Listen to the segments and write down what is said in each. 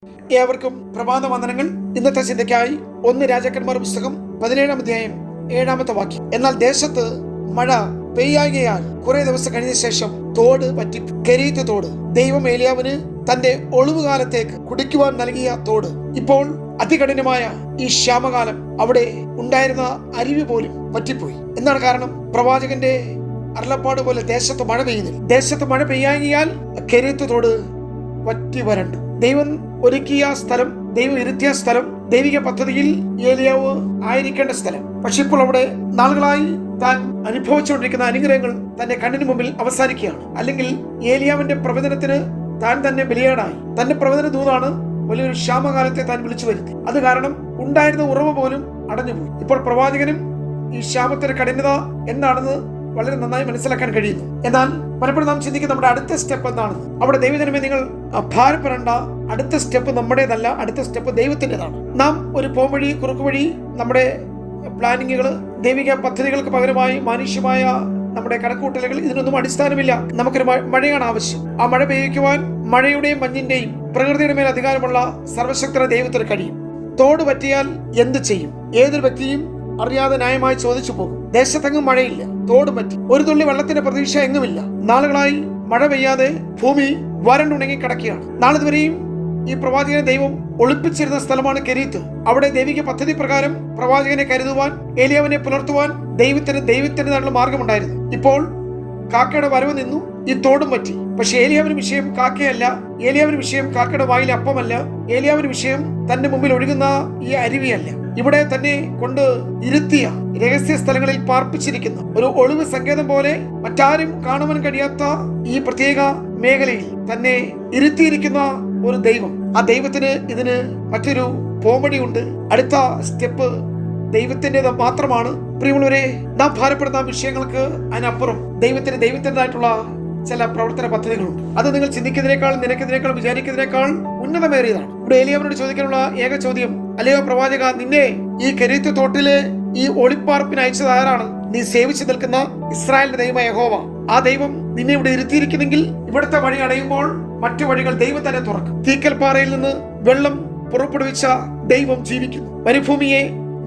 ഏവർക്കും പ്രഭാത വന്ദനങ്ങൾ. ഇന്നത്തെ ചിന്തയ്ക്കായി 1 രാജാക്കന്മാർ പുസ്തകം 17-ാം അധ്യായം 7-ാമത്തെ വാക്യം. എന്നാൽ ദേശത്ത് മഴ പെയ്യാകയാൽ കുറെ ദിവസം കഴിഞ്ഞ ശേഷം തോട് പറ്റി. കെരീത്ത് തോട്, ദൈവം ഏലിയാവിന് തന്റെ ഒളിവുകാലത്തേക്ക് കുടിക്കുവാൻ നൽകിയ തോട്, ഇപ്പോൾ അതികഠിനമായ ഈ ക്ഷാമകാലം അവിടെ ഉണ്ടായിരുന്ന അരുവി പോലും പറ്റിപ്പോയി. എന്താണ് കാരണം? പ്രവാചകന്റെ അരുളപ്പാട് പോലെ ദേശത്ത് മഴ പെയ്യുന്നില്ല. ദേശത്ത് മഴ പെയ്യാകിയാൽ കെരീത്ത് തോട് വറ്റി വരണ്ടു. ദൈവം ഒരുക്കിയ സ്ഥലം, ദൈവം ഇരുത്തിയ സ്ഥലം, ദൈവിക പദ്ധതിയിൽ ഏലിയാവ് ആയിരിക്കേണ്ട സ്ഥലം. പക്ഷെ ഇപ്പോൾ അവിടെ നാളുകളായി താൻ അനുഭവിച്ചുകൊണ്ടിരിക്കുന്ന അനുഗ്രഹങ്ങൾ തന്റെ കണ്ണിന് മുമ്പിൽ അവസാനിക്കുകയാണ്. അല്ലെങ്കിൽ ഏലിയാവിന്റെ പ്രവചനത്തിന് താൻ തന്നെ ബലിയാടായി. തന്റെ പ്രവചന ദൂതാണ് വലിയൊരു ക്ഷാമകാലത്തെ താൻ വിളിച്ചു വരുത്തി. അത് കാരണം ഉണ്ടായിരുന്ന ഉറവ് പോലും അടഞ്ഞുപോയി. ഇപ്പോൾ പ്രവാചകനും ഈ ക്ഷാമത്തിന്റെ കഠിനത എന്താണെന്ന് വളരെ നന്നായി മനസ്സിലാക്കാൻ കഴിയുന്നു. എന്നാൽ പലപ്പോഴും നാം ചിന്തിക്കും നമ്മുടെ അടുത്ത സ്റ്റെപ്പ് എന്താണെന്ന്. അവിടെ ദൈവജനമേ, നിങ്ങൾ ഭാരപ്പെടേണ്ട. അടുത്ത സ്റ്റെപ്പ് നമ്മുടേതല്ല, അടുത്ത സ്റ്റെപ്പ് ദൈവത്തിൻ്റെതാണ്. നാം ഒരു പോംവഴി, കുറുക്കുവഴി, നമ്മുടെ പ്ലാനിങ്ങുകൾ, ദൈവിക പദ്ധതികൾക്ക് പകരമായി മാനുഷ്യമായ നമ്മുടെ കണക്കൂട്ടലുകൾ, ഇതിനൊന്നും അടിസ്ഥാനമില്ല. നമുക്കൊരു മഴയാണ് ആവശ്യം. ആ മഴ പെയ്യിക്കുവാൻ മഴയുടെയും മഞ്ഞിന്റെയും പ്രകൃതിയുടെ മേൽ അധികാരമുള്ള സർവശക്തനായ ദൈവത്തിന് കഴിയും. തോട് പറ്റിയാൽ എന്ത് ചെയ്യും? ഏതൊരു വ്യക്തിയും അറിയാതെ ന്യായമായി ചോദിച്ചു പോകും. ദേശത്തെങ്ങും മഴയില്ല, തോട് പറ്റി, ഒരു തുള്ളി വെള്ളത്തിന്റെ പ്രതീക്ഷ എങ്ങുമില്ല. നാളുകളായി മഴ പെയ്യാതെ ഭൂമി വരണ്ടുണങ്ങി കിടക്കുകയാണ്. നാളിതുവരെയും ഈ പ്രവാചകനെ ദൈവം ഒളിപ്പിച്ചിരുന്ന സ്ഥലമാണ് കെരീത്ത്. അവിടെ ദൈവിക പദ്ധതി പ്രകാരം പ്രവാചകനെ കരുതുവാൻ, ഏലിയാവിനെ പുലർത്തുവാൻ ദൈവത്തിൻ്റെതായുള്ള മാർഗമുണ്ടായിരുന്നു. ഇപ്പോൾ കാക്കയുടെ വരവ് നിന്നു, ഈ തോടും പറ്റി. പക്ഷെ ഏലിയാവിന് വിഷയം കാക്കയല്ല, ഏലിയാവിന് വിഷയം കാക്കയുടെ വായിലെ അപ്പമല്ല, ഏലിയാവിന് വിഷയം തന്റെ മുമ്പിൽ ഒഴുകുന്ന ഈ അരുവിയല്ല. ഇവിടെ തന്നെ കൊണ്ട് ഇരുത്തിയ രഹസ്യ സ്ഥലങ്ങളിൽ പാർപ്പിച്ചിരിക്കുന്ന ഒരു ഒളിവ് സങ്കേതം പോലെ മറ്റാരും കാണുവാൻ കഴിയാത്ത ഈ പ്രത്യേക മേഖലയിൽ തന്നെ ഇരുത്തിയിരിക്കുന്ന ഒരു ദൈവം. ആ ദൈവത്തിന് ഇതിന് മറ്റൊരു പോംവഴിയുണ്ട്. അടുത്ത സ്റ്റെപ്പ് ദൈവത്തിൻ്റെത് മാത്രമാണ്. പ്രിയമുള്ളവരെ, നാം ഭാരപ്പെടുന്ന വിഷയങ്ങൾക്ക് അതിനപ്പുറം ദൈവത്തിൻ്റെതായിട്ടുള്ള ചില പ്രവർത്തന പദ്ധതികളുണ്ട്. അത് നിങ്ങൾ ചിന്തിക്കുന്നതിനേക്കാൾ, നിനക്കുന്നതിനേക്കാൾ, വിചാരിക്കുന്നതിനേക്കാൾ ഉന്നതമേറിയതാണ്. ഇവിടെ ഏലിയാവിനോട് ചോദിക്കാനുള്ള ഏക ചോദ്യം, അല്ലയോ പ്രവാചക, നിന്നെ ഈ കെരീത്ത് തോട്ടിലെ ഈ ഒളിപ്പാർപ്പിന് അയച്ചത് ആരാണ്? നീ സേവിച്ചു നിൽക്കുന്ന ഇസ്രായേലിന്റെ ദൈവമായ യഹോവ. ആ ദൈവം നിന്നെ ഇവിടെ ഇരുത്തിയിരിക്കുന്നെങ്കിൽ ഇവിടുത്തെ വഴി അടയുമ്പോൾ മറ്റു വഴികൾ ദൈവം തന്നെ തുറക്കും. തീക്കൽപ്പാറയിൽ നിന്ന് വെള്ളം പുറപ്പെടുവിച്ച ദൈവം ജീവിക്കുന്നു. മരുഭൂമിയെ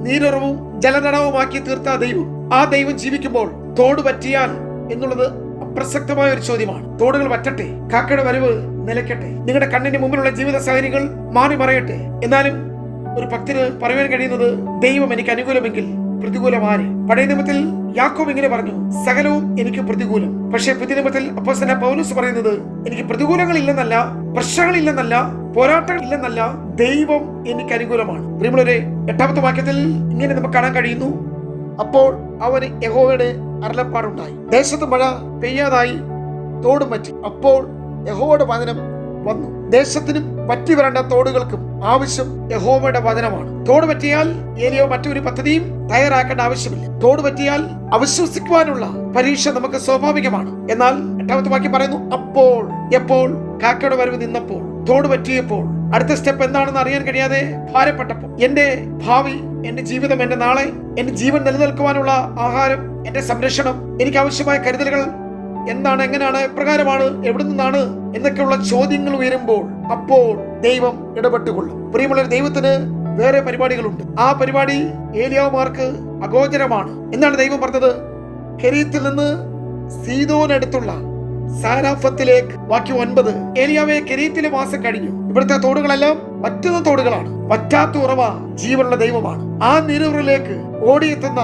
നീരുറവും ജലതടവുമാക്കി തീർത്ത ദൈവം, ആ ദൈവം ജീവിക്കുമ്പോൾ തോട് പറ്റിയാൽ എന്നുള്ളത് അപ്രസക്തമായ ഒരു ചോദ്യമാണ്. തോടുകൾ വറ്റട്ടെ, കാക്കയുടെ വരവ് നിലയ്ക്കട്ടെ, നിങ്ങളുടെ കണ്ണിന് മുമ്പിലുള്ള ജീവിത സാഹചര്യങ്ങൾ മാറി മറയട്ടെ. എന്നാലും ഒരു ഭക്തന് പറയാൻ കഴിയുന്നത്, ദൈവം എനിക്ക് അനുകൂലമെങ്കിൽ പ്രതികൂലമാരെ. പഴയ നിയമത്തിൽ യാക്കോബ് ഇങ്ങനെ പറഞ്ഞു, സകലവും എനിക്ക് പ്രതികൂലം. പക്ഷേ പുതിയ നിയമത്തിൽ അപ്പോസ്തലനായ പൗലോസ് പറയുന്നത്, എനിക്ക് പ്രതികൂലങ്ങളില്ലെന്നല്ല, പ്രശ്നങ്ങളില്ലെന്നല്ല, പോരാട്ടങ്ങളില്ലെന്നല്ല, ദൈവം എനിക്ക് അനുകൂലമാണ്. പ്രിയമുള്ളവരെ, 8-ാമത്തെ വാക്യത്തിൽ ഇങ്ങനെ നമുക്ക് കാണാൻ കഴിയുന്നു, അപ്പോൾ അവന് യഹോവയുടെ അരുളപ്പാടുണ്ടായി. ദേശത്ത് മഴ പെയ്യാതായി, തോടും പറ്റി. അപ്പോൾ യഹോവയുടെ വചനം വന്നു. ദേശത്തിനും പറ്റി വരേണ്ട തോടുകൾക്കും ആവശ്യം യഹോവയുടെ വചനമാണ്. തോട് പറ്റിയാൽ ഏലിയോ മറ്റൊരു പദ്ധതിയും തയ്യാറാക്കേണ്ട ആവശ്യമില്ല. തോട് പറ്റിയാൽ അവിശ്വസിക്കുവാനുള്ള പരീക്ഷ നമുക്ക് സ്വാഭാവികമാണ്. എന്നാൽ 8-ാമത്തെ വാക്യം പറയുന്നു, അപ്പോൾ, എപ്പോൾ? കാക്കയുടെ വരവ് നിന്നപ്പോൾ, തോട് പറ്റിയപ്പോൾ. അടുത്ത സ്റ്റെപ്പ് എന്താണെന്ന് അറിയാൻ കഴിയാതെ ഭാരപ്പെട്ടപ്പോൾ, എന്റെ ഭാവി, എന്റെ ജീവിതം, എന്റെ നാളെ, എന്റെ ജീവൻ നിലനിൽക്കുവാനുള്ള ആഹാരം, എന്റെ സംരക്ഷണം, എനിക്ക് ആവശ്യമായ കരുതലുകൾ എന്താണ്, എങ്ങനെയാണ്, എപ്രകാരമാണ്, എവിടെ നിന്നാണ് എന്നൊക്കെയുള്ള ചോദ്യങ്ങൾ ഉയരുമ്പോൾ അപ്പോൾ ദൈവം ഇടപെട്ടുകൊള്ളും. പ്രിയമുള്ള ദൈവത്തിന് വേറെ പരിപാടികളുണ്ട്. ആ പരിപാടി ഏലിയാവുമാർക്ക് അഗോചരമാണ്. എന്താണ് ദൈവം പറഞ്ഞത്? കെരീത്തിൽ നിന്ന് സീദോനടുത്തുള്ള സാരാഫത്തിലേക്ക്. വാക്യം 9, ഏലിയാവെ, കെരീത്തിലെ മാസം കഴിഞ്ഞു. ഇവിടുത്തെ തോടുകളെല്ലാം വറ്റുന്ന തോടുകളാണ്. വറ്റാത്ത ഉറവ ജീവനുള്ള ദൈവമാണ്. ആ നീരുറവിലേക്ക് ഓടിയെത്തുന്ന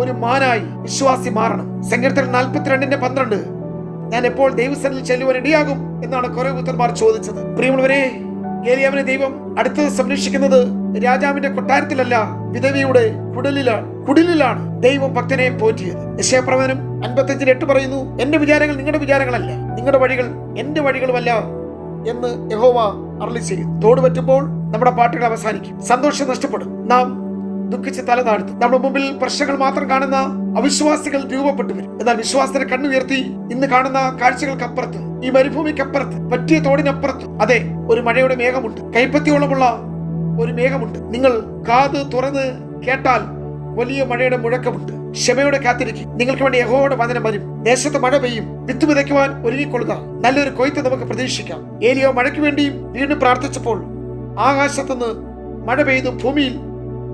ഒരു മാനായി വിശ്വാസി മാറണം. സങ്കീർത്തനം 42:12, ഞാൻ എപ്പോൾ ദൈവസന്നിധിയിൽ ചെല്ലുവാൻ ഇടയാകും എന്നാണ് കുറെ പുത്രന്മാർ ചോദിച്ചത്. പ്രിയമുള്ളവരെ, ഏലിയാവിനെ ദൈവം അടുത്തത് സംരക്ഷിക്കുന്നത് രാജാവിന്റെ കൊട്ടാരത്തിലല്ല, വിധവയുടെ കുടിലിലാണ് ദൈവം ഭക്തനെ പോറ്റിയത്. യെശയ്യാപ്രവചനം 55:8 പറയുന്നു, എന്റെ വിചാരങ്ങൾ നിങ്ങളുടെ വിചാരങ്ങളല്ല, നിങ്ങളുടെ വഴികൾ എന്റെ വഴികളുമല്ല എന്ന് യഹോവ അരുളി ചെയ്യും. തോട് പറ്റുമ്പോൾ നമ്മുടെ പാട്ടുകൾ അവസാനിക്കും, സന്തോഷം നഷ്ടപ്പെടും, നാം ദുഃഖിച്ച് തല താഴ്ത്തും. നമ്മുടെ മുമ്പിൽ പ്രശ്നങ്ങൾ മാത്രം കാണുന്ന അവിശ്വാസികൾ രൂപപ്പെട്ടു വരും. എന്നാൽ വിശ്വാസത്തിന് കണ്ണുയർത്തി ഇന്ന് കാണുന്ന കാഴ്ചകൾക്കപ്പുറത്ത്, ഈ മരുഭൂമിക്കപ്പുറത്ത്, പറ്റിയ തോടിനപ്പുറത്ത്, അതെ, ഒരു മഴയുടെ മേഘമുണ്ട്, കൈപ്പത്തിയോളമുള്ള ഒരു മേഘമുണ്ട്. നിങ്ങൾ കാത് തുറന്ന് കേട്ടാൽ വലിയ മഴയുടെ മുഴക്കമുണ്ട്. ക്ഷമയോടെ കാത്തിരിക്കും. നിങ്ങൾക്ക് വേണ്ടി യഹോവയുടെ വചനം വരും. ദേശത്ത് മഴ പെയ്യും. വിത്ത് വിതയ്ക്കുവാൻ ഒരുങ്ങിക്കൊള്ളുക. നല്ലൊരു കൊയ്ത്ത് നമുക്ക് പ്രതീക്ഷിക്കാം. ഏലിയോ മഴയ്ക്ക് വേണ്ടിയും വീണ്ടും പ്രാർത്ഥിച്ചപ്പോൾ ആകാശത്തുനിന്ന് മഴ പെയ്തു ഭൂമിയിൽ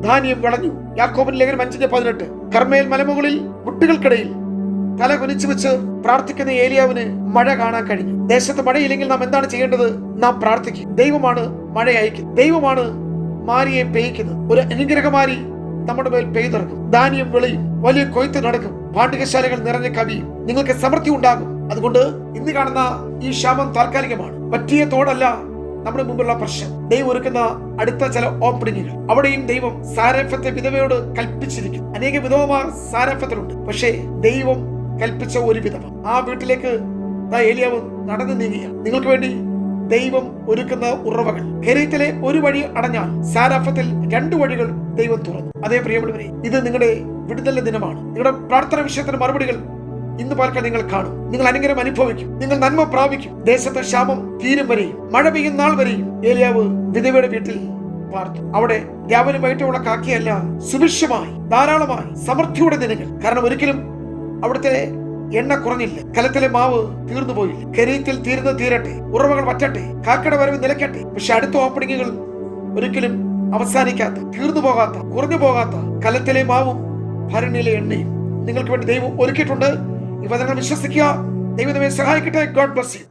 ധാന്യം വിളഞ്ഞു. യാക്കോബിന്റെ ലേഖനം 5:18. കർമ്മേൽ മലമുകളിൽ മുട്ടുകൾക്കിടയിൽ തല കുനിച്ചു വെച്ച് പ്രാർത്ഥിക്കുന്ന ഏലിയാവിന് മഴ കാണാൻ കഴിഞ്ഞു. ദേശത്ത് മഴയില്ലെങ്കിൽ നാം എന്താണ് ചെയ്യേണ്ടത്? നാം പ്രാർത്ഥിക്കും. ദൈവമാണ് മഴ അയക്കുന്നത്. ദൈവമാണ് മാരിയെ പെയ്യ്ക്കുന്നത്. ഒരു അനുഗ്രഹമാരി നമ്മുടെ മേൽ പെയ്തിറക്കും. ധാന്യം വിളയും. വലിയ കൊയ്ത്ത് നടക്കും. പാണ്ഡികശാലകൾ നിറഞ്ഞ കവിയും. നിങ്ങൾക്ക് സമൃദ്ധി ഉണ്ടാകും. അതുകൊണ്ട് ഇന്ന് കാണുന്ന ഈ ക്ഷാമം താൽക്കാലികമാണ്. പറ്റിയ തോടല്ല നമ്മുടെ മുമ്പുള്ള പ്രശ്നം. ദൈവം ഒരുക്കുന്ന അടുത്ത ചില ഓപ്പണിങ്ങുകൾ. അവിടെയും ദൈവം സാരഫത്തെ വിധവയോട് കൽപ്പിച്ചിരിക്കും. അനേക വിധവമാർ സാരഫത്തിലുണ്ട്. പക്ഷേ ദൈവം കൽപ്പിച്ച ഒരു വിധവ ആ വീട്ടിലേക്ക് ഏലിയാവ് നടന്നു നീങ്ങിയ. നിങ്ങൾക്ക് വേണ്ടി ദൈവം ഒരുക്കുന്ന ഉറവകൾ. കെരീത്തിലെ ഒരു വഴി അടഞ്ഞാൽ സാരഫത്തിൽ 2 വഴികൾ ദൈവം തുറന്നു. അതേ പ്രിയമുള്ളവരെ, ഇത് നിങ്ങളുടെ വിടുതലിന്റെ ദിനമാണ്. നിങ്ങളുടെ പ്രാർത്ഥന വിഷയത്തിന് മറുപടികൾ ഇന്ന് പാർക്കാൻ നിങ്ങൾ കാണും. നിങ്ങൾ അനുഗ്രഹം അനുഭവിക്കും. നിങ്ങൾ നന്മ പ്രാപിക്കും. ദേശത്തെ ക്ഷാമം തീരും വരെയും മഴ പെയ്യുന്ന നാൾ വരെയും ഏലിയാവ് വിധവയുടെ വീട്ടിൽ പാർത്തു. അവിടെ രാവിലെ വൈകിട്ടുള്ള കാക്കിയല്ല, സുഭിക്ഷമായി ധാരാളമായി സമൃദ്ധിയുടെ ദിനങ്ങൾ. കാരണം ഒരിക്കലും അവിടുത്തെ എണ്ണ കുറഞ്ഞില്ല. കലത്തിലെ മാവ് തീർന്നു പോയില്ല. കെരീത്തിൽ തീരട്ടെ, ഉറവകൾ വറ്റട്ടെ, കാക്കയുടെ വരവ് നിലയ്ക്കട്ടെ. പക്ഷെ അടുത്ത ഓപ്പണിങ്ങുകൾ ഒരിക്കലും അവസാനിക്കാത്ത, തീർന്നു പോകാത്ത, കുറഞ്ഞു പോകാത്ത കലത്തിലെ മാവും ഭരണിയിലെ എണ്ണയും നിങ്ങൾക്ക് വേണ്ടി ദൈവം ഒരുക്കിയിട്ടുണ്ട്. ഈ വചനങ്ങൾ വിശ്വസിക്കുക. ദൈവം നമ്മെ സഹായിക്കട്ടെ. God bless you.